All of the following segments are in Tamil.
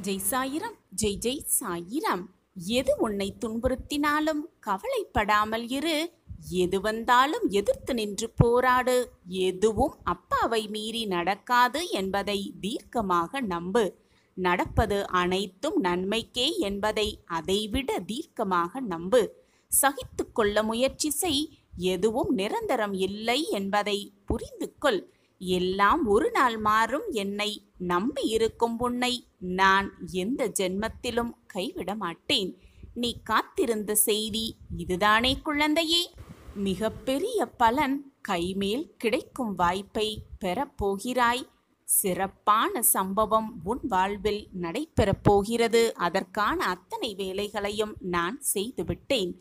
ஜெய் சாயிரம், ஜெய் ஜெய் சாயிரம். எது உன்னை துன்புறுத்தினாலும் கவலைப்படாமல் இரு. எது வந்தாலும் எதிர்த்து நின்று போராடு. எதுவும் அப்பாவை மீறி நடக்காது என்பதை தீர்க்கமாக நம்பு. நடப்பது அனைத்தும் நன்மைக்கே என்பதை அதைவிட தீர்க்கமாக நம்பு. சகித்து கொள்ள முயற்சி செய். எதுவும் நிரந்தரம் இல்லை என்பதை புரிந்து கொள். எல்லாம் ஒரு நாள் மாறும். என்னை நம்பி இருக்கும் உன்னை நான் எந்த ஜென்மத்திலும் கைவிட மாட்டேன். நீ காத்திருந்த செய்தி இதுதானே குழந்தையே? மிகப்பெரிய பலன் கைமேல் கிடைக்கும் வாய்ப்பை பெறப்போகிறாய். சிறப்பான சம்பவம் உன் வாழ்வில் நடைபெறப் போகிறது. அதற்கான அத்தனை வேலைகளையும் நான் செய்துவிட்டேன்.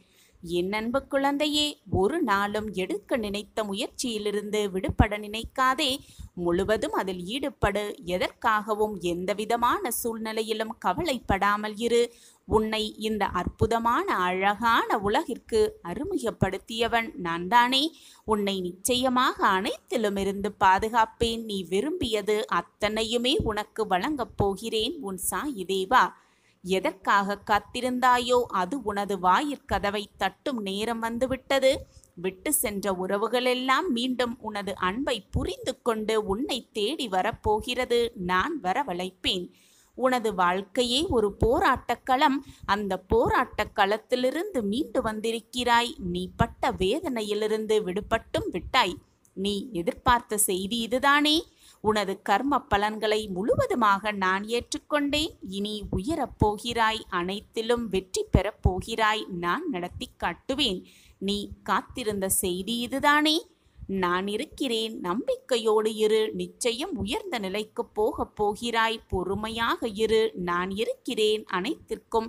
என் அன்பு குழந்தையே, ஒரு நாளும் எடுக்க நினைத்த முயற்சியிலிருந்து விடுபட நினைக்காதே. முழுவதும் அதில் ஈடுபடு. எதற்காகவும் எந்தவிதமான சூழ்நிலையிலும் கவலைப்படாமல் இரு. உன்னை இந்த அற்புதமான அழகான உலகிற்கு அறிமுகப்படுத்தியவன் நான் தானே. உன்னை நிச்சயமாக அனைத்திலும் இருந்து பாதுகாப்பேன். நீ விரும்பியது அத்தனையுமே உனக்கு வழங்கப் போகிறேன். உன் சாயி தேவா. எதற்காக காத்திருந்தாயோ அது உனது வாயிற்கதவை தட்டும் நேரம் வந்துவிட்டது. விட்டு சென்ற உறவுகளெல்லாம் மீண்டும் உனது அன்பை புரிந்து கொண்டு உன்னை தேடி வரப்போகிறது. நான் வரவழைப்பேன். உனது வாழ்க்கையே ஒரு போராட்டக் களம். அந்த போராட்டக் களத்திலிருந்து மீண்டு வந்திருக்கிறாய். நீ பட்ட வேதனையிலிருந்து விடுபட்டும் விட்டாய். நீ எதிர்பார்த்த செய்தி இதுதானே? உனது கர்ம பலன்களை முழுவதுமாக நான் ஏற்றுக்கொண்டேன். இனி உயரப் போகிறாய். அனைத்திலும் வெற்றி பெறப் போகிறாய். நான் நடத்தி காட்டுவேன். நீ காத்திருந்த செய்தி இதுதானே? நான் இருக்கிறேன். நம்பிக்கையோடு இரு. நிச்சயம் உயர்ந்த நிலைக்கு போகப் போகிறாய். பொறுமையாக இரு. நான் இருக்கிறேன். அனைத்திற்கும்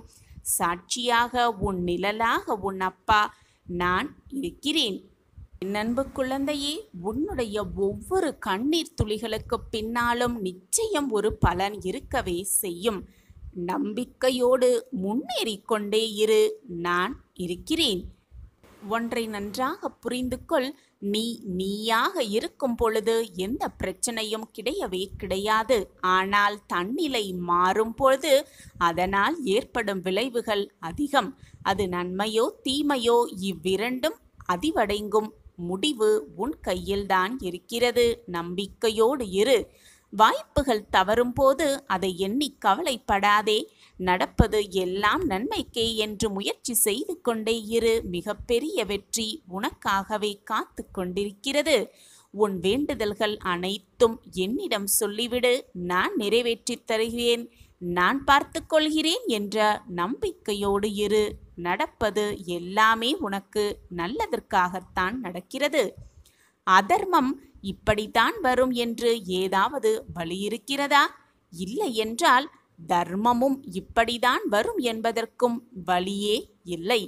சாட்சியாக உன் நிழலாக உன் அப்பா நான் இருக்கிறேன். என் அன்பு குழந்தையே, உன்னுடைய ஒவ்வொரு கண்ணீர் துளிகளுக்கு பின்னாலும் நிச்சயம் ஒரு பலன் இருக்கவே செய்யும். நம்பிக்கையோடு முன்னேறி கொண்டே இரு. நான் இருக்கிறேன். ஒன்றை நன்றாக புரிந்து கொள். நீயாக இருக்கும் பொழுது எந்த பிரச்சனையும் கிடையவே கிடையாது. ஆனால் தன்னிலை மாறும் பொழுது அதனால் ஏற்படும் விளைவுகள் அதிகம். அது நன்மையோ தீமையோ இவ்விரண்டும் அதிவடைங்கும் முடிவு உன் கையில்தான் இருக்கிறது. நம்பிக்கையோடு இரு. வாய்ப்புகள் தவறும் போது அதை எண்ணி கவலைப்படாதே. நடப்பது எல்லாம் நன்மைக்கே என்று முயற்சி செய்து கொண்டே இரு. மிகப்பெரிய வெற்றி உனக்காகவே காத்து கொண்டிருக்கிறது. உன் வேண்டுதல்கள் அனைத்தும் என்னிடம் சொல்லிவிடு. நான் நிறைவேற்றித் தருகிறேன். நான் பார்த்து கொள்கிறேன் என்ற நம்பிக்கையோடு இரு. நடப்பது எல்லாமே உனக்கு நல்லதற்காகத்தான் நடக்கிறது. அதர்மம் இப்படித்தான் வரும் என்று ஏதாவது வழி இருக்கிறதா? இல்லை என்றால் தர்மமும் இப்படிதான் வரும் என்பதற்கும் வழியே இல்லை.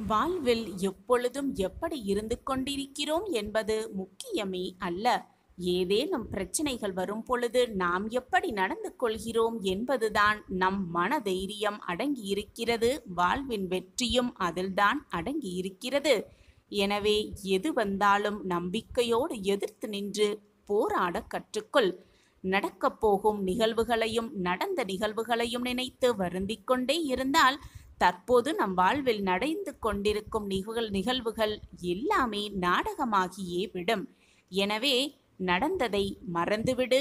வாழ்வில் எப்பொழுதும் எப்படி இருந்து கொண்டிருக்கிறோம் என்பது முக்கியமே அல்ல. ஏதேனும் பிரச்சனைகள் வரும் பொழுது நாம் எப்படி நடந்து கொள்கிறோம் என்பதுதான் நம் மன தைரியம் அடங்கியிருக்கிறது. வாழ்வின் வெற்றியும் அதில்தான் அடங்கியிருக்கிறது. எனவே எது வந்தாலும் நம்பிக்கையோடு எதிர்த்து நின்று போராட கற்றுக்கொள். நடக்கப் போகும் நிகழ்வுகளையும் நடந்த நிகழ்வுகளையும் நினைத்து வருந்திக் கொண்டே இருந்தால் தற்போது நம் வாழ்வில் நடந்து கொண்டிருக்கும் நிகழ்வுகள் எல்லாமே நாடகமாகியே விடும். எனவே நடந்ததை மறந்துவிடு.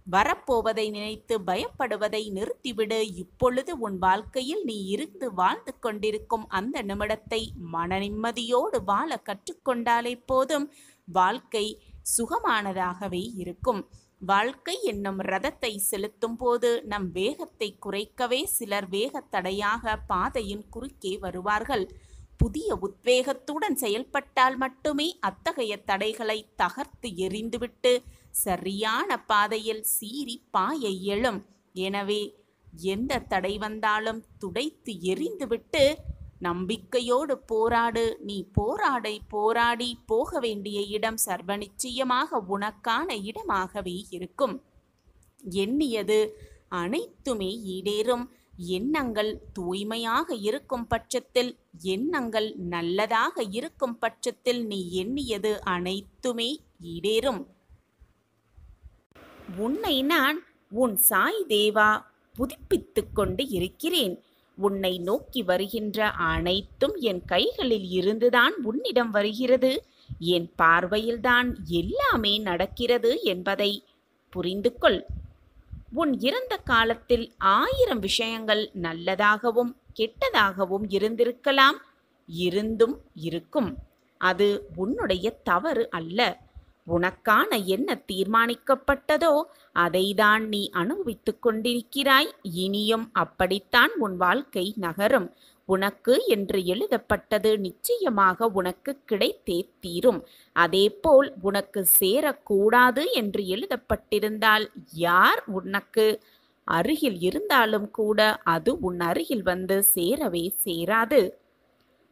வரப்போவதை நினைத்து பயப்படுவதை நிறுத்திவிடு. இப்பொழுது உன் வாழ்க்கையில் நீ இருந்து வாழ்ந்து கொண்டிருக்கும் அந்த நிமிடத்தை மன நிம்மதியோடு வாழ கற்றுக்கொண்டாலே போதும். வாழ்க்கை சுகமானதாகவே இருக்கும். வாழ்க்கை என்னும் ரதத்தை செலுத்தும் போது நம் வேகத்தை குறைக்கவே சிலர் வேகத்தடையாக பாதையின் குறுக்கே வருவார்கள். புதிய உத்வேகத்துடன் செயல்பட்டால் மட்டுமே அத்தகைய தடைகளை தகர்த்து எறிந்துவிட்டு சரியான பாதையில் சீறி பாய இயலும். எனவே எந்த தடை வந்தாலும் துடைத்து எறிந்துவிட்டு நம்பிக்கையோடு போராடு. நீ போராடி போக வேண்டிய இடம் சர்வ நிச்சயமாக உனக்கான இடமாகவே இருக்கும். எண்ணியது அனைத்துமே ஈடேறும். எண்ணங்கள் தூய்மையாக இருக்கும் பட்சத்தில், எண்ணங்கள் நல்லதாக இருக்கும் பட்சத்தில் நீ எண்ணியது அனைத்துமே ஈடேறும். உன்னை நான் உன் சாய் தேவா புதுப்பித்துக் கொண்டு இருக்கிறேன். உன்னை நோக்கி வருகின்ற அனைத்தும் என் கைகளில் இருந்துதான் உன்னிடம் வருகிறது. என் பார்வையில்தான் எல்லாமே நடக்கிறது என்பதை புரிந்து கொள். உன் இறந்த காலத்தில் 1000 விஷயங்கள் நல்லதாகவும் கெட்டதாகவும் இருந்திருக்கலாம், இருந்தும் இருக்கும். அது உன்னுடைய தவறு அல்ல. உனக்கான என்ன தீர்மானிக்கப்பட்டதோ அதைதான் நீ அனுபவித்துக் கொண்டிருக்கிறாய். இனியும் அப்படித்தான் உன் வாழ்க்கை நகரும். உனக்கு என்று எழுதப்பட்டது நிச்சயமாக உனக்கு கிடைத்தே தீரும். அதேபோல் உனக்கு சேரக்கூடாது என்று எழுதப்பட்டிருந்தால் யார் உனக்கு அருகில் இருந்தாலும் கூட அது உன் அருகில் வந்து சேரவே சேராது.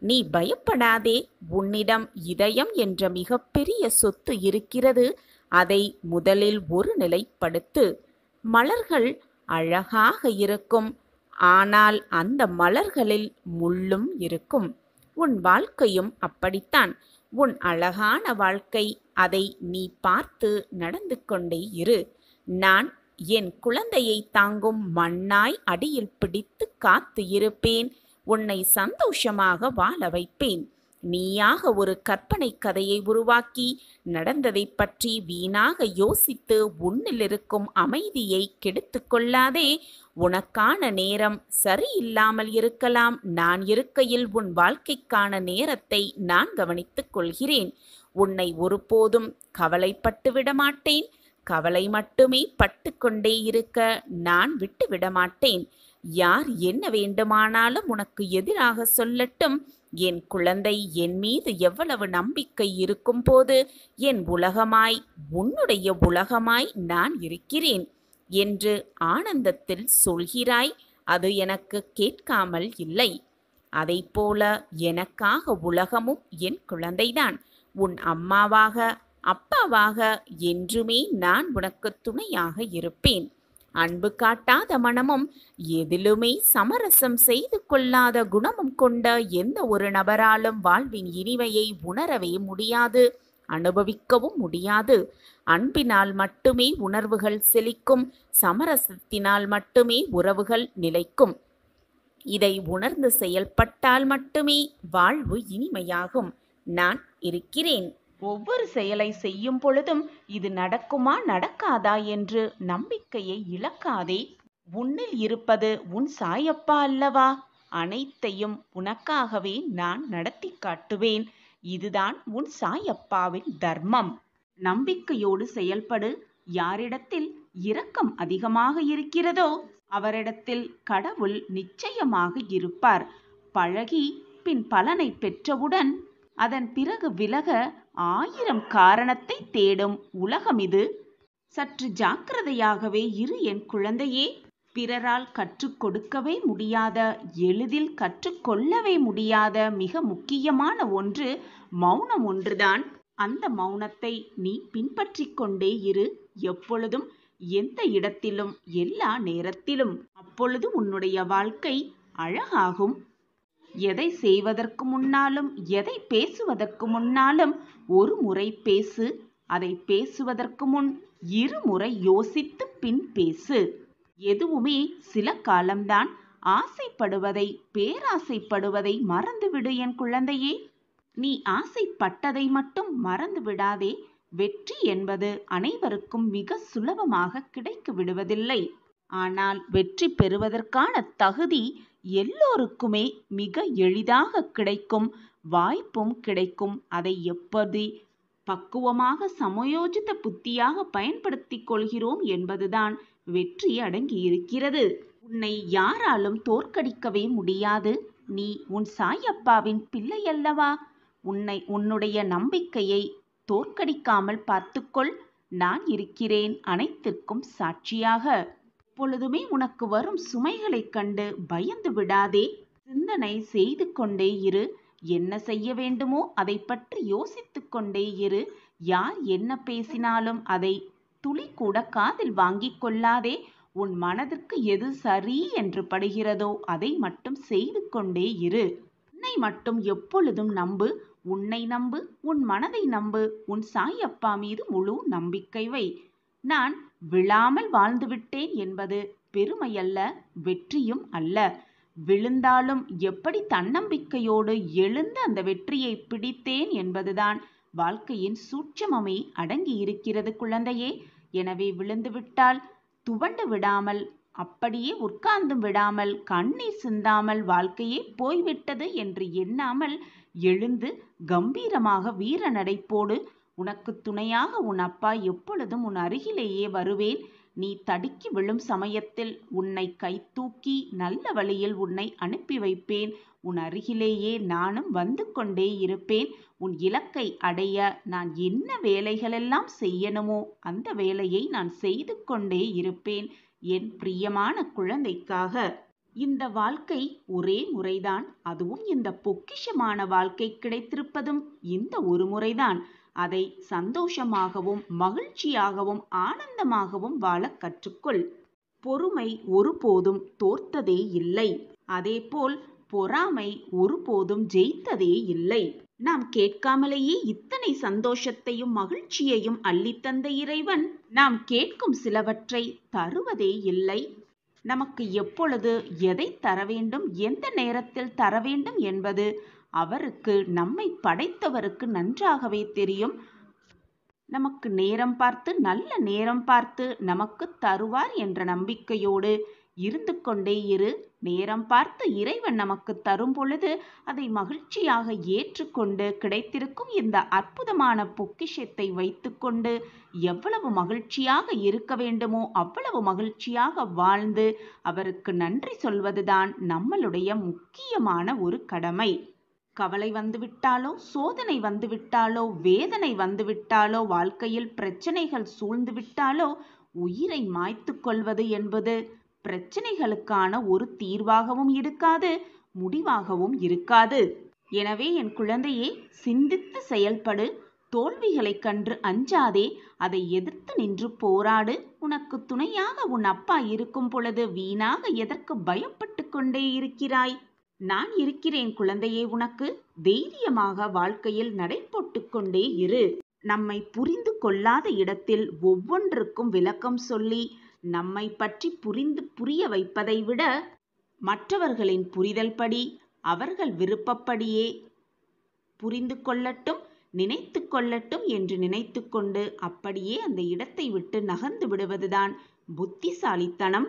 நீ பயப்படாதே. உன்னிடம் இதயம் என்ற மிகப்பெரிய சொத்து இருக்கிறது. அதை முதலில் ஒரு நிலைப்படுத்து. மலர்கள் அழகாக இருக்கும், ஆனால் அந்த மலர்களில் முள்ளும் இருக்கும். உன் வாழ்க்கையும் அப்படித்தான். உன் அழகான வாழ்க்கை, அதை நீ பார்த்து நடந்து கொண்டே இரு. நான் என் குழந்தையை தாங்கும் மண்ணாய் அடியில் பிடித்து காத்து இருப்பேன். உன்னை சந்தோஷமாக வாழ வைப்பேன். நீயாக ஒரு கற்பனை கதையை உருவாக்கி நடந்ததை பற்றி வீணாக யோசித்து உன்னில் இருக்கும் அமைதியை கெடுத்து கொள்ளாதே. உனக்கான நேரம் சரியில்லாமல் இருக்கலாம். நான் இருக்கையில் உன் வாழ்க்கைக்கான நேரத்தை நான் கவனித்துக் கொள்கிறேன். உன்னை ஒருபோதும் கவலைப்பட்டு விடமாட்டேன். கவலை மட்டுமே பட்டு கொண்டே இருக்க நான் விட்டு விடமாட்டேன். யார் என்ன வேண்டுமானாலும் உனக்கு எதிராக சொல்லட்டும். என் குழந்தை, என் மீது எவ்வளவு நம்பிக்கை இருக்கும் போது என் உலகமாய், உன்னுடைய உலகமாய் நான் இருக்கிறேன் என்று ஆனந்தத்தில் சொல்கிறாய். அது எனக்கு கேட்காமல் இல்லை. அதைப்போல எனக்காக உலகமும் என் குழந்தைதான். உன் அம்மாவாக அப்பாவாக என்றுமே நான் உனக்கு துணையாக இருப்பேன். அன்பு காட்டாத மனமும் எதிலுமே சமரசம் செய்து கொள்ளாத குணமும் கொண்ட எந்த ஒரு நபராலும் வாழ்வின் இனிமையை உணரவே முடியாது, அனுபவிக்கவும் முடியாது. அன்பினால் மட்டுமே உணர்வுகள் செழிக்கும். சமரசத்தினால் மட்டுமே உறவுகள் நிலைக்கும். இதை உணர்ந்து செயல்பட்டால் மட்டுமே வாழ்வு இனிமையாகும். நான் இருக்கிறேன். ஒவ்வொரு செயலை செய்யும் பொழுதும் இது நடக்குமா நடக்காதா என்று நம்பிக்கையை இழக்காதே. உன்னில் இருப்பது உன் சாயப்பா அல்லவா? அனைத்தையும் உனக்காகவே நான் நடத்தி காட்டுவேன். இதுதான் உன் சாயப்பாவின் தர்மம். நம்பிக்கையோடு செயல்படு. யாரிடத்தில் இரக்கம் அதிகமாக இருக்கிறதோ அவரிடத்தில் கடவுள் நிச்சயமாக இருப்பார். பழகி பின் பலனை பெற்றவுடன் அதன் பிறகு விலக 1000 காரணத்தை தேடும் உலகம் இது. சற்று ஜாக்கிரதையாகவே இரு என் குழந்தையே. பிறரால் கற்றுக் கொடுக்கவே முடியாத, எளிதில் கற்றுக்கொள்ளவே முடியாத மிக முக்கியமான ஒன்று மௌனம் ஒன்றுதான். அந்த மௌனத்தை நீ பின்பற்றி கொண்டே இரு. எப்பொழுதும், எந்த இடத்திலும், எல்லா நேரத்திலும். அப்பொழுது உன்னுடைய வாழ்க்கை அழகாகும். எதை செய்வதற்கு முன்னாலும், எதை பேசுவதற்கு முன்னாலும் ஒரு முறை பேசு. அதை பேசுவதற்கு முன் 2 முறை யோசித்து பின் பேசு. எதுவுமே சில காலம்தான். ஆசைப்படுவதை, பேராசைப்படுவதை மறந்துவிடு என் குழந்தையே. நீ ஆசைப்பட்டதை மட்டும் மறந்து விடாதே. வெற்றி என்பது அனைவருக்கும் மிக சுலபமாக கிடைக்க விடுவதில்லை. ஆனால் வெற்றி பெறுவதற்கான தகுதி எல்லோருக்குமே மிக எளிதாக கிடைக்கும். வாய்ப்பும் கிடைக்கும். அதை எப்படி பக்குவமாக சமயோஜித புத்தியாக பயன்படுத்திக் கொள்கிறோம் என்பதுதான் வெற்றி அடங்கி இருக்கிறது. உன்னை யாராலும் தோற்கடிக்கவே முடியாது. நீ உன் சாயப்பாவின் பிள்ளை அல்லவா? உன்னுடைய நம்பிக்கையை தோற்கடிக்காமல் பார்த்துக்கொள். நான் இருக்கிறேன் அனைத்திற்கும் சாட்சியாக. எப்பொழுதுமே உனக்கு வரும் சுமைகளைக் கண்டு பயந்து விடாதே. சிந்தனை செய்து கொண்டே இரு. என்ன செய்ய வேண்டுமோ அதை பற்றி யோசித்து கொண்டே இரு. யார் என்ன பேசினாலும் அதை துளி கூட காதில் வாங்கிக் கொள்ளாதே. உன் மனதிற்கு எது சரி என்று படுகிறதோ அதை மட்டும் செய்து கொண்டே இரு. உன்னை மட்டும் எப்பொழுதும் நம்பு. உன்னை நம்பு, உன் மனதை நம்பு. உன் சாயப்பா மீது முழு நம்பிக்கை வை. நான் விழாமல் வாழ்ந்துவிட்டேன் என்பது பெருமையல்ல, வெற்றியும் அல்ல. விழுந்தாலும் எப்படி தன்னம்பிக்கையோடு எழுந்து அந்த வெற்றியை பிடித்தேன் என்பதுதான் வாழ்க்கையின் சூட்சமமே அடங்கி இருக்கிறது குழந்தையே. எனவே விழுந்துவிட்டால் துவண்டு விடாமல், அப்படியே உட்கார்ந்தும் விடாமல், கண்ணீர் சிந்தாமல் வாழ்க்கையே போய்விட்டது என்று எண்ணாமல் எழுந்து கம்பீரமாக வீர நடைப்போடு. உனக்கு துணையாக உன் அப்பா எப்பொழுதும் உன் அருகிலேயே வருவேன். நீ தடுக்கி விழும் சமயத்தில் உன்னை கைதூக்கி நல்ல வழியில் உன்னை அனுப்பி வைப்பேன். உன் அருகிலேயே நானும் வந்து கொண்டே இருப்பேன். உன் இலக்கை அடைய நான் என்ன வேலைகளெல்லாம் செய்யணுமோ அந்த வேலையை நான் செய்து கொண்டே இருப்பேன் என் பிரியமான குழந்தைக்காக. இந்த வாழ்க்கை ஒரே முறைதான். அதுவும் இந்த பொக்கிஷமான வாழ்க்கை கிடைத்திருப்பதும் இந்த ஒரு முறைதான். அதை சந்தோஷமாகவும் மகிழ்ச்சியாகவும் ஆனந்தமாகவும் வாழ கற்றுக்கொள். பொறுமை ஒருபோதும் தோற்றதே இல்லை. அதேபோல் பொறாமை ஒருபோதும் ஜெயித்ததே இல்லை. நாம் கேட்காமலேயே இத்தனை சந்தோஷத்தையும் மகிழ்ச்சியையும் அள்ளித்தந்த இறைவன் நாம் கேட்கும் சிலவற்றை தருவதே இல்லை. நமக்கு எப்பொழுது எதை தர வேண்டும், எந்த நேரத்தில் தர வேண்டும் என்பது அவருக்கு, நம்மை படைத்தவருக்கு நன்றாகவே தெரியும். நமக்கு நேரம் பார்த்து, நல்ல நேரம் பார்த்து நமக்கு தருவார் என்ற நம்பிக்கையோடு இருந்து கொண்டே இரு. நேரம் பார்த்து இறைவன் நமக்கு தரும் பொழுது அதை மகிழ்ச்சியாக ஏற்றுக்கொண்டு கிடைத்திருக்கும் இந்த அற்புதமான பொக்கிஷத்தை வைத்துக்கொண்டு எவ்வளவு மகிழ்ச்சியாக இருக்க வேண்டுமோ அவ்வளவு மகிழ்ச்சியாக வாழ்ந்து அவருக்கு நன்றி சொல்வதுதான் நம்மளுடைய முக்கியமான ஒரு கடமை. கவலை வந்துவிட்டாலோ, சோதனை வந்துவிட்டாலோ, வேதனை வந்துவிட்டாலோ, வாழ்க்கையில் பிரச்சனைகள் சூழ்ந்து விட்டாலோ உயிரை மாய்த்து கொள்வது என்பது பிரச்சனைகளுக்கான ஒரு தீர்வாகவும் இருக்காது, முடிவாகவும் இருக்காது. எனவே என் குழந்தையே, சிந்தித்து செயல்படு. தோல்விகளைக் கண்டு அஞ்சாதே, அதை எதிர்த்து நின்று போராடு. உனக்கு துணையாக உன் அப்பா இருக்கும் பொழுது வீணாக எதற்கு பயப்பட்டு கொண்டே இருக்கிறாய்? நான் இருக்கிறேன் குழந்தையே. உனக்கு தைரியமாக வாழ்க்கையில் நடை போட்டு கொண்டே இரு. நம்மை புரிந்து கொள்ளாத இடத்தில் ஒவ்வொன்றுக்கும் விளக்கம் சொல்லி நம்மை பற்றி புரிய வைப்பதை விட மற்றவர்களின் புரிதல் படி அவர்கள் விருப்பப்படியே புரிந்து கொள்ளட்டும், நினைத்து கொள்ளட்டும் என்று நினைத்து கொண்டு அப்படியே அந்த இடத்தை விட்டு நகர்ந்து விடுவதுதான் புத்திசாலித்தனம்.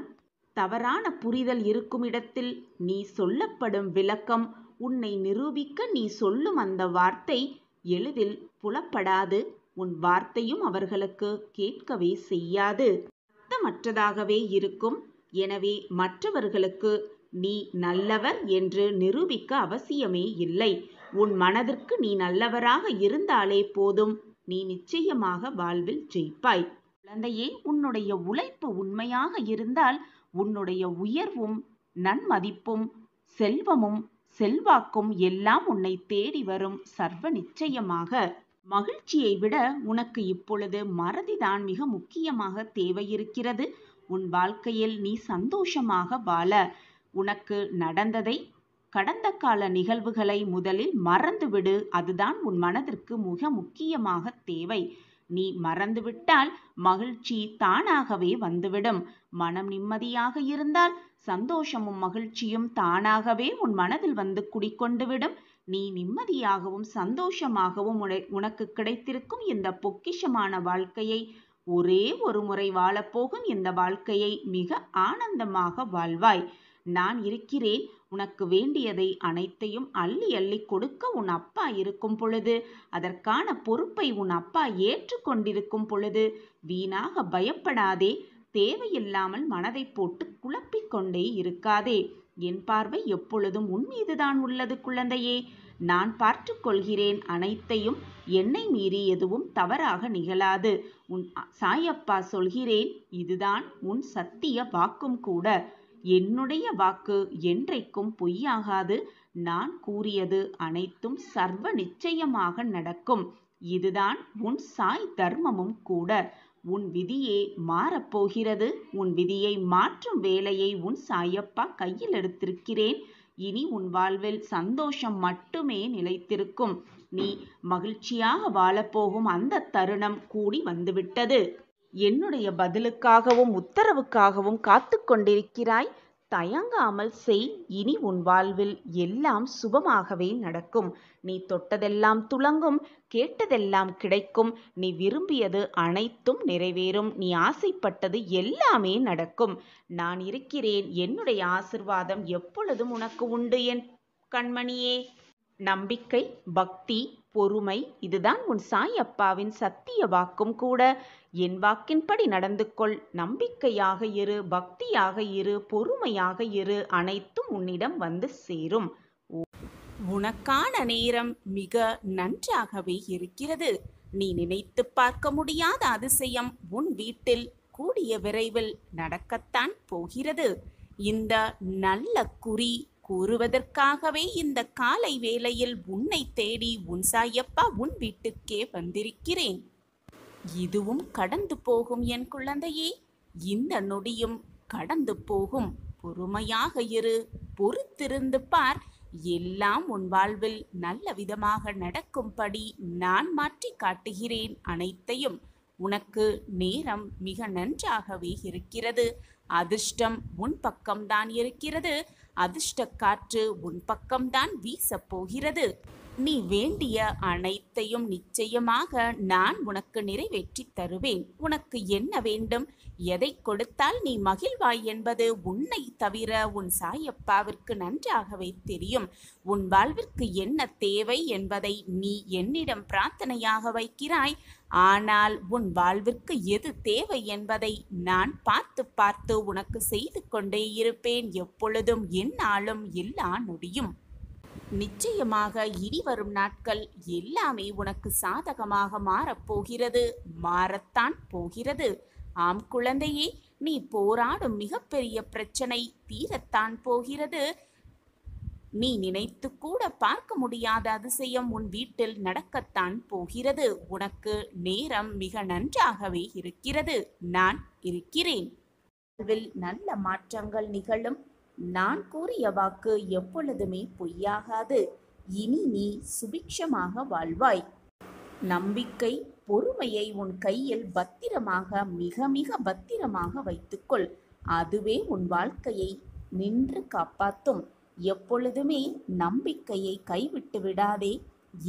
தவறான புரிதல் இருக்கும் இடத்தில் நீ சொல்லப்படும் விளக்கம், உன்னை நிரூபிக்க நீ சொல்லும் அந்த வார்த்தை எளிதில் புலப்படாது. உன் வார்த்தையும் அவர்களுக்கு கேட்கவே செய்யாது, அர்த்தமற்றதாகவே இருக்கும். எனவே மற்றவர்களுக்கு நீ நல்லவர் என்று நிரூபிக்க அவசியமே இல்லை. உன் மனதிற்கு நீ நல்லவராக இருந்தாலே போதும், நீ நிச்சயமாக வாழ்வில் ஜெயிப்பாய். குழந்தையே, உன்னுடைய உழைப்பு உண்மையாக இருந்தால் உன்னுடைய உயர்வும் நன்மதிப்பும் செல்வமும் செல்வாக்கும் எல்லாம் உன்னை தேடி வரும் சர்வ நிச்சயமாக. மகிழ்ச்சியை விட உனக்கு இப்பொழுது மறதிதான் மிக முக்கியமாக தேவையிருக்கிறது. உன் வாழ்க்கையில் நீ சந்தோஷமாக வாழ உனக்கு நடந்ததை, கடந்த கால நிகழ்வுகளை முதலில் மறந்துவிடு. அதுதான் உன் மனதிற்கு மிக முக்கியமாக தேவை. நீ மறந்துவிட்டால் மகிழ்ச்சி தானாகவே வந்துவிடும். மனம் நிம்மதியாக இருந்தால் சந்தோஷமும் மகிழ்ச்சியும் தானாகவே உன் மனதில் வந்து குடிக்கொண்டுவிடும். நீ நிம்மதியாகவும் சந்தோஷமாகவும் உனக்கு கிடைத்திருக்கும் இந்த பொக்கிஷமான வாழ்க்கையை, ஒரே ஒரு முறை வாழப்போகும் இந்த வாழ்க்கையை மிக ஆனந்தமாக வாழ்வாய். நான் இருக்கிறேன். உனக்கு வேண்டியதை அனைத்தையும் அள்ளி அள்ளி கொடுக்க உன் அப்பா இருக்கும் பொழுது, அதற்கான பொறுப்பை உன் அப்பா ஏற்றுக்கொண்டிருக்கும் பொழுது வீணாக பயப்படாதே. தேவையில்லாமல் மனதை போட்டு குழப்பிக்கொண்டே இருக்காதே. என் பார்வை எப்பொழுதும் உன் மீதுதான் உள்ளது குழந்தையே. நான் பார்த்து கொள்கிறேன் அனைத்தையும். என்னை மீறி எதுவும் தவறாக நிகழாது. உன் சாயப்பா சொல்கிறேன், இதுதான் உன் சத்திய வாக்கும் கூட. என்னுடைய வாக்கு என்றைக்கும் பொய்யாகாது. நான் கூறியது அனைத்தும் சர்வ நிச்சயமாக நடக்கும். இதுதான் உன் சாய் தர்மமும் கூட. உன் விதியே மாறப்போகிறது. உன் விதியை மாற்றும் வேலையை உன் சாயப்பா கையில் எடுத்திருக்கிறேன். இனி உன் வாழ்வில் சந்தோஷம் மட்டுமே நிலைத்திருக்கும். நீ மகிழ்ச்சியாக வாழப்போகும் அந்த தருணம் கூடி வந்துவிட்டது. என்னுடைய பதிலுக்காகவும் உத்தரவுக்காகவும் காத்து கொண்டிருக்கிறாய். தயங்காமல் செய். இனி உன் வாழ்வில் எல்லாம் சுபமாகவே நடக்கும். நீ தொட்டதெல்லாம் துலங்கும். கேட்டதெல்லாம் கிடைக்கும். நீ விரும்பியது அனைத்தும் நிறைவேறும். நீ ஆசைப்பட்டது எல்லாமே நடக்கும். நான் இருக்கிறேன். என்னுடைய ஆசிர்வாதம் எப்பொழுதும் உனக்கு உண்டு என் கண்மணியே. நம்பிக்கை, பக்தி, பொறுமை, இதுதான் உன் சாய் அப்பாவின் சத்திய வாக்கும் கூட. என் வாக்கின்படி நடந்து கொள். நம்பிக்கையாக இரு, பக்தியாக இரு, பொறுமையாக இரு. அனைத்தும் உன்னிடம் வந்து சேரும். உனக்கான நேரம் மிக நன்றாகவே இருக்கிறது. நீ நினைத்து பார்க்க முடியாத அதிசயம் உன் வீட்டில் கூடிய விரைவில் நடக்கத்தான் போகிறது. இந்த நல்ல குறி கூறுவதற்காகவே இந்த காலை வேளையில் உன்னை தேடி உன் சாயப்பா உன் வீட்டுக்கே வந்திருக்கிறேன். இதுவும் கடந்து போகும் என் குழந்தையே. இந்த நொடியும் கடந்து போகும். பொறுமையாக இரு, பொறுத்திருந்து பார். எல்லாம் உன் வாழ்வில் நல்ல விதமாக நடக்கும்படி நான் மாற்றி காட்டுகிறேன் அனைத்தையும். உனக்கு நேரம் மிக நன்றாகவே இருக்கிறது. அதிர்ஷ்டம் உன் பக்கம்தான் இருக்கிறது. அதிர்ஷ்ட காற்று உன் பக்கம்தான் வீசப் போகிறது. நீ வேண்டிய அனைத்தையும் நிச்சயமாக நான் உனக்கு நிறைவேற்றி தருவேன். உனக்கு என்ன வேண்டும், எதை கொடுத்தால் நீ மகிழ்வாய் என்பது உன்னை தவிர உன் சாயப்பாவிற்கு நன்றாகவே தெரியும். உன் வாழ்விற்கு என்ன தேவை என்பதை நீ என்னிடம் பிரார்த்தனையாக வைக்கிறாய். ஆனால் உன் வாழ்விற்கு எது தேவை என்பதை நான் பார்த்து பார்த்து உனக்கு செய்து கொண்டே இருப்பேன். எப்பொழுதும் என்னாலும் எல்லா நொடியும். நிச்சயமாக இனி வரும் நாட்கள் எல்லாமே உனக்கு சாதகமாக மாறப்போகிறது. மாறத்தான் போகிறது. ஆம் குழந்தையே, நீ போராடும் மிகப்பெரிய பிரச்சனை தீரத்தான் போகிறது. நீ நினைத்து கூட பார்க்க முடியாத அதிசயம் உன் வீட்டில் நடக்கத்தான் போகிறது. உனக்கு நேரம் மிக நன்றாகவே இருக்கிறது. நான் இருக்கிறேன். நல்ல மாற்றங்கள் நிகழும். நான் கூறிய வாக்கு எப்பொழுதுமே பொய்யாகாது. இனி நீ சுபிக்ஷமாக வாழ்வாய். நம்பிக்கை, பொறுமையை உன் கையில் பத்திரமாக, மிக மிக பத்திரமாக வைத்துக்கொள். அதுவே உன் வாழ்க்கையை நின்று காப்பாற்றும். எப்பொழுதுமே நம்பிக்கையை கைவிட்டு விடாதே.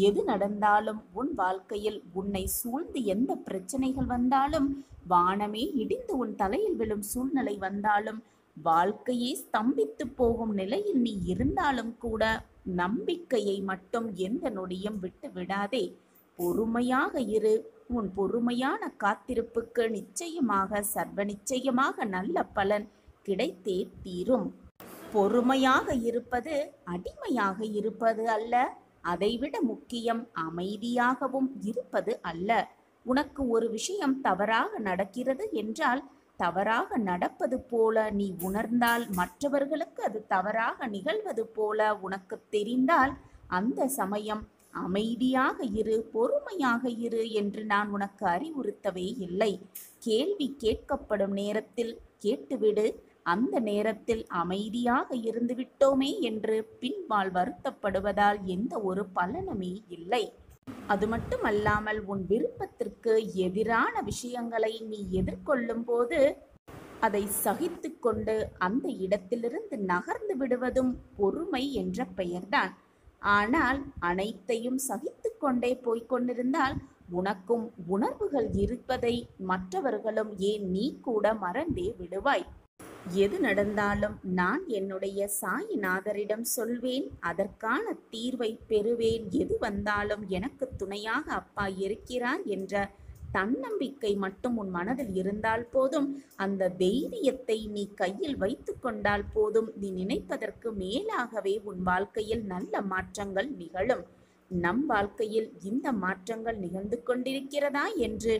எது நடந்தாலும் உன் வாழ்க்கையில் உன்னை சூழ்ந்து எந்த பிரச்சனைகள் வந்தாலும், வானமே இடிந்து உன் தலையில் விழும் சூழ்நிலை வந்தாலும், வாழ்க்கையே ஸ்தம்பித்து போகும் நிலையில் நீ இருந்தாலும் கூட நம்பிக்கையை மட்டும் எந்த நொடியும் விட்டு விடாதே. பொறுமையாக இரு. உன் பொறுமையான காத்திருப்புக்கு நிச்சயமாக சர்வ நிச்சயமாக நல்ல பலன் கிடைத்தே தீரும். பொறுமையாக இருப்பது அடிமையாக இருப்பது அல்ல. அதைவிட முக்கியம் அமைதியாகவும் இருப்பது அல்ல. உனக்கு ஒரு விஷயம் தவறாக நடக்கிறது என்றால், தவறாக நடப்பது போல நீ உணர்ந்தால், மற்றவர்களுக்கு அது தவறாக நிகழ்வது போல உனக்கு தெரிந்தால், அந்த சமயம் அமைதியாக இரு, பொறுமையாக இரு என்று நான் உனக்கு அறிவுறுத்தவே இல்லை. கேள்வி கேட்கப்படும் நேரத்தில் கேட்டுவிடு. அந்த நேரத்தில் அமைதியாக இருந்து விட்டோமே என்று பின்பால் வருத்தப்படுவதால் எந்த ஒரு பலனுமே இல்லை. அது மட்டுமல்லாமல் உன் விருப்பத்திற்கு எதிரான விஷயங்களை நீ எதிர்கொள்ளும் போது அதை சகித்து கொண்டு அந்த இடத்திலிருந்து நகர்ந்து விடுவதும் பொறுமை என்ற பெயர்தான். ஆனால் அனைத்தையும் சகித்து கொண்டே போய்கொண்டிருந்தால் உனக்கும் உணர்வுகள் இருப்பதை மற்றவர்களும் ஏன் நீ கூட மறந்தே விடுவாய். எது நடந்தாலும் நான் என்னுடைய சாயிநாதரிடம் சொல்வேன். அதற்கான தீர்வை பெறுவேன். எது வந்தாலும் எனக்கு துணையாக அப்பா இருக்கிறார் என்ற தன்னம்பிக்கை மட்டும் உன் மனதில் இருந்தால் போதும். அந்த தைரியத்தை நீ கையில் வைத்து கொண்டால் போதும். நீ நினைப்பதற்கு மேலாகவே உன் வாழ்க்கையில் நல்ல மாற்றங்கள் நிகழும். நம் வாழ்க்கையில் இந்த மாற்றங்கள் நிகழ்ந்து கொண்டிருக்கிறதா என்று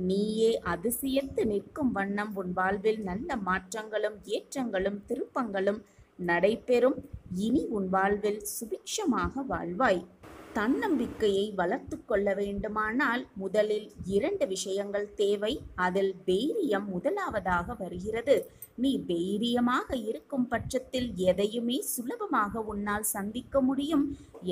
நீயே அதிசயத்து நிற்கும் வண்ணம் உன் வாழ்வில் நல்ல மாற்றங்களும் ஏற்றங்களும் திருப்பங்களும் நடைபெறும். இனி உன் வாழ்வில் சுபிக்ஷமாக வாழ்வாய். தன்னம்பிக்கையை வளர்த்து கொள்ள வேண்டுமானால் முதலில் 2 விஷயங்கள் தேவை. அதில் தைரியம் முதலாவதாக வருகிறது. நீ தைரியமாக இருக்கும் பட்சத்தில் எதையுமே சுலபமாக உன்னால் சந்திக்க முடியும்.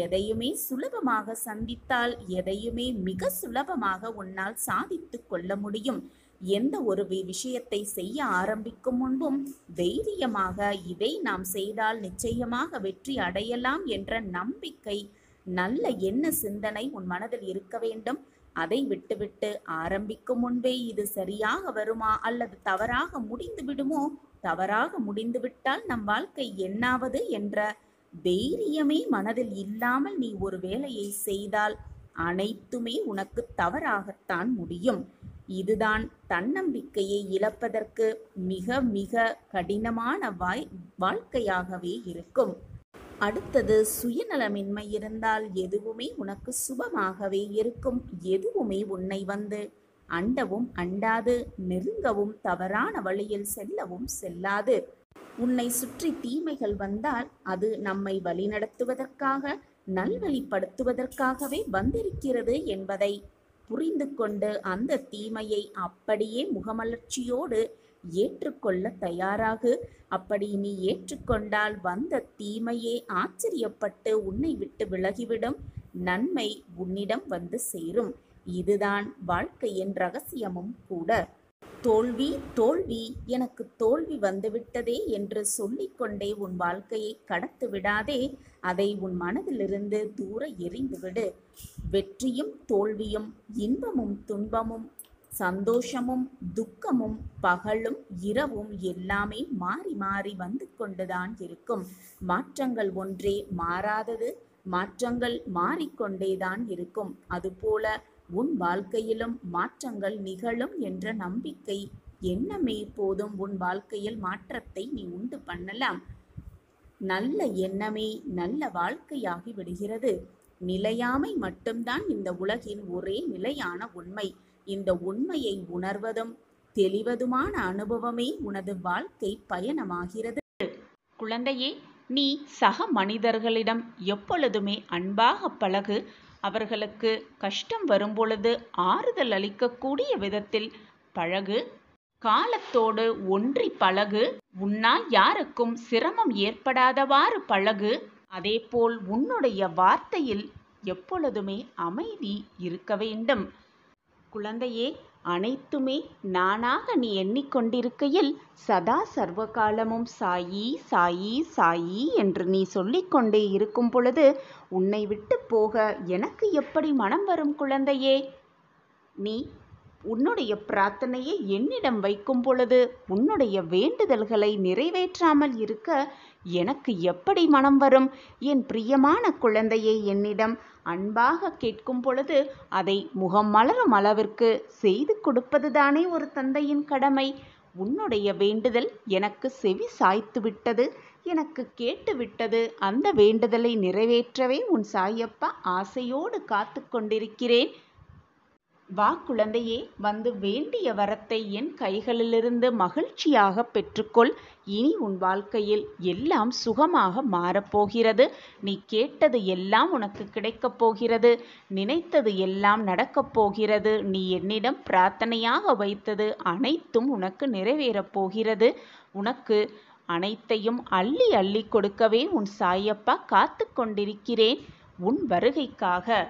எதையுமே சுலபமாக சந்தித்தால் எதையுமே மிக சுலபமாக உன்னால் சாதித்து கொள்ள முடியும். எந்த ஒரு விஷயத்தை செய்ய ஆரம்பிக்கும் முன்பும் தைரியமாக இதை நாம் செய்தால் நிச்சயமாக வெற்றி அடையலாம் என்ற நம்பிக்கை, நல்ல எண்ண சிந்தனை உன் மனதில் இருக்க வேண்டும். அதை விட்டுவிட்டு ஆரம்பிக்கும் முன்பே இது சரியாக வருமா அல்லது தவறாக முடிந்து விடுமோ, தவறாக முடிந்துவிட்டால் நம் வாழ்க்கை என்னாவது என்ற தைரியமே மனதில் இல்லாமல் நீ ஒரு வேலையை செய்தால் அனைத்துமே உனக்கு தவறாகத்தான் முடியும். இதுதான் தன்னம்பிக்கையை இழப்பதற்கு மிக மிக கடினமான வாழ்க்கையாகவே இருக்கும். அடுத்தது, சுயநலமின்மை இருந்தால் எதுவுமே உனக்கு சுபமாகவே இருக்கும். எதுவுமே உன்னை வந்து அண்டவும் அண்டாது, நெருங்கவும் தவறான வழியில் செல்லவும் செல்லாது. உன்னை சுற்றி தீமைகள் வந்தால் அது நம்மை வழிநடத்துவதற்காக, நல்வழிப்படுத்துவதற்காகவே வந்திருக்கிறது என்பதை புரிந்து கொண்டு அந்த தீமையை அப்படியே முகமலர்ச்சியோடு ஏற்றுக்கொள்ள தயாராகு. அப்படி நீ ஏற்றுக்கொண்டால் வந்த தீமையே ஆச்சரியப்பட்டு உன்னை விட்டு விலகிவிடும். நன்மை உன்னிடம் வந்து சேரும். இதுதான் வாழ்க்கையின் ரகசியமும் கூட. தோல்வி தோல்வி, எனக்கு தோல்வி வந்துவிட்டதே என்று சொல்லிக்கொண்டே உன் வாழ்க்கையை கடத்து விடாதே. அதை உன் மனதிலிருந்து தூர எறிந்துவிடு. வெற்றியும் தோல்வியும், இன்பமும் துன்பமும், சந்தோஷமும் துக்கமும், பகலும் இரவும் எல்லாமே மாறி மாறி வந்து கொண்டுதான் இருக்கும். மாற்றங்கள் ஒன்றே மாறாதது. மாற்றங்கள் மாறிக்கொண்டேதான் இருக்கும். அதுபோல உன் வாழ்க்கையிலும் மாற்றங்கள் நிகழும் என்ற நம்பிக்கை எண்ணமே போதும். உன் வாழ்க்கையில் மாற்றத்தை நீ உண்டு பண்ணலாம். நல்ல எண்ணமே நல்ல வாழ்க்கையாகி விடுகிறது. நிலையாமை மட்டும்தான் இந்த உலகின் ஒரே நிலையான உண்மை. இந்த உண்மையை உணர்வதும் தெளிவதுமான அனுபவமே உனது வாழ்க்கை பயணமாகிறது. குழந்தையே, நீ சக மனிதர்களிடம் எப்பொழுதுமே அன்பாக பழகு. அவர்களுக்கு கஷ்டம் வரும்பொழுது ஆறுதல் அளிக்கக்கூடிய விதத்தில் பழகு. காலத்தோடு ஒன்றி பழகு. உன்னால் யாருக்கும் சிரமம் ஏற்படாதவாறு பழகு. அதேபோல் உன்னுடைய வார்த்தையில் எப்பொழுதுமே அமைதி இருக்க வேண்டும். குழந்தையே, அனைத்துமே நானாக நீ எண்ணிக்கொண்டிருக்கையில் சதா சர்வகாலமும் சாயி சாயி சாயி என்று நீ சொல்லிக்கொண்டே இருக்கும் பொழுது உன்னை விட்டு போக எனக்கு எப்படி மனம் வரும் குழந்தையே? நீ உன்னுடைய பிரார்த்தனையை என்னிடம் வைக்கும் பொழுது உன்னுடைய வேண்டுதல்களை நிறைவேற்றாமல் இருக்க எனக்கு எப்படி மனம் வரும்? என் பிரியமான குழந்தையை என்னிடம் அன்பாக கேட்கும் பொழுது அதை முகம் மலரும் அளவிற்கு செய்து கொடுப்பதுதானே ஒரு தந்தையின் கடமை. உன்னுடைய வேண்டுதல் எனக்கு செவி சாய்த்து விட்டது, எனக்கு கேட்டு விட்டது. அந்த வேண்டுதலை நிறைவேற்றவே உன் சாயப்பா ஆசையோடு காத்து கொண்டிருக்கிறேன். வா குழந்தையே, வந்து வேண்டிய வரத்தை என் கைகளிலிருந்து மகிழ்ச்சியாக பெற்றுக்கொள். இனி உன் வாழ்க்கையில் எல்லாம் சுகமாக மாறப்போகிறது. நீ கேட்டது எல்லாம் உனக்கு கிடைக்கப் போகிறது. நினைத்தது எல்லாம் நடக்கப் போகிறது. நீ என்னிடம் பிரார்த்தனையாக வைத்தது அனைத்தும் உனக்கு நிறைவேறப் போகிறது. உனக்கு அனைத்தையும் அள்ளி அள்ளி கொடுக்கவே உன் சாயப்பா காத்து கொண்டிருக்கிறேன். உன் வருகைக்காக.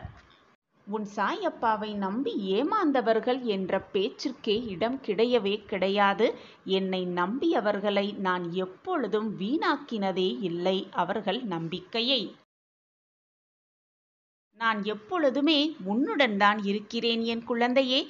உன் சாயப்பாவை நம்பி ஏமாந்தவர்கள் என்ற பேச்சிற்கே இடம் கிடையவே கிடையாது. என்னை நம்பியவர்களை நான் எப்பொழுதும் வீணாக்கினதே இல்லை. அவர்கள் நம்பிக்கையை நான் எப்பொழுதுமே உன்னுடன் தான் இருக்கிறேன் என் குழந்தையே.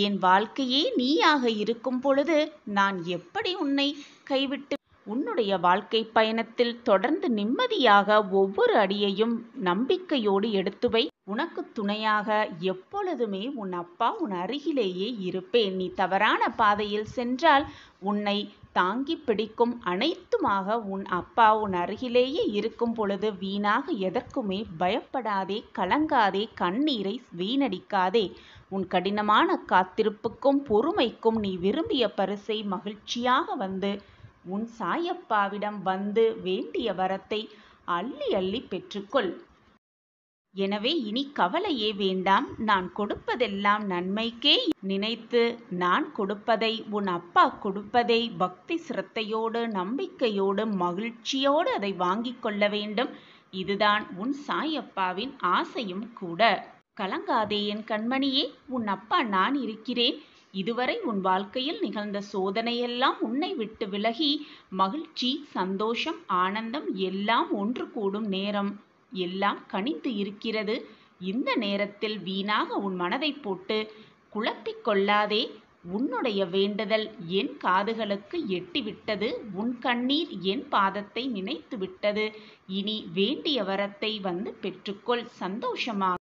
என் வாழ்க்கையே நீயாக இருக்கும் பொழுது நான் எப்படி உன்னை கைவிட்டு உன்னுடைய வாழ்க்கை பயணத்தில் தொடர்ந்து நிம்மதியாக ஒவ்வொரு அடியையும் நம்பிக்கையோடு எடுத்து வை. உனக்கு துணையாக எப்பொழுதுமே உன் அப்பா உன் அருகிலேயே இருப்பேன். நீ தவறான பாதையில் சென்றால் உன்னை தாங்கி பிடிக்கும் அனைத்துமாக உன் அப்பா உன் அருகிலேயே இருக்கும் பொழுது வீணாக எதற்குமே பயப்படாதே, கலங்காதே, கண்ணீரை வீணடிக்காதே. உன் கடினமான காத்திருப்புக்கும் பொறுமைக்கும் நீ விரும்பிய பரிசை மகிழ்ச்சியாக வந்து உன் சாயப்பாவிடம் வந்து வேண்டிய வரத்தை அள்ளி அள்ளி பெற்றுக்கொள். எனவே இனி கவலையே வேண்டாம். நான் கொடுப்பதெல்லாம் நன்மைக்கே நினைத்து நான் கொடுப்பதை, உன் அப்பா கொடுப்பதை பக்தி சிரத்தையோடு நம்பிக்கையோடு மகிழ்ச்சியோடு அதை வாங்கிக் கொள்ள வேண்டும். இதுதான் உன் சாயப்பாவின் ஆசையும் கூட. கலங்காதே என் கண்மணியே, உன் அப்பா நான் இருக்கிறேன். இதுவரை உன் வாழ்க்கையில் நிகழ்ந்த சோதனையெல்லாம் உன்னை விட்டு விலகி மகிழ்ச்சி, சந்தோஷம், ஆனந்தம் எல்லாம் ஒன்று கூடும் நேரம் எல்லாம் கனிந்து இருக்கிறது. இந்த நேரத்தில் வீணாக உன் மனதை போட்டு குழப்பிக் கொள்ளாதே. உன்னுடைய வேண்டுதல் என் காதுகளுக்கு எட்டிவிட்டது. உன் கண்ணீர் என் பாதத்தை நினைத்து விட்டது. இனி வேண்டிய வரத்தை வந்து பெற்றுக்கொள். சந்தோஷமாக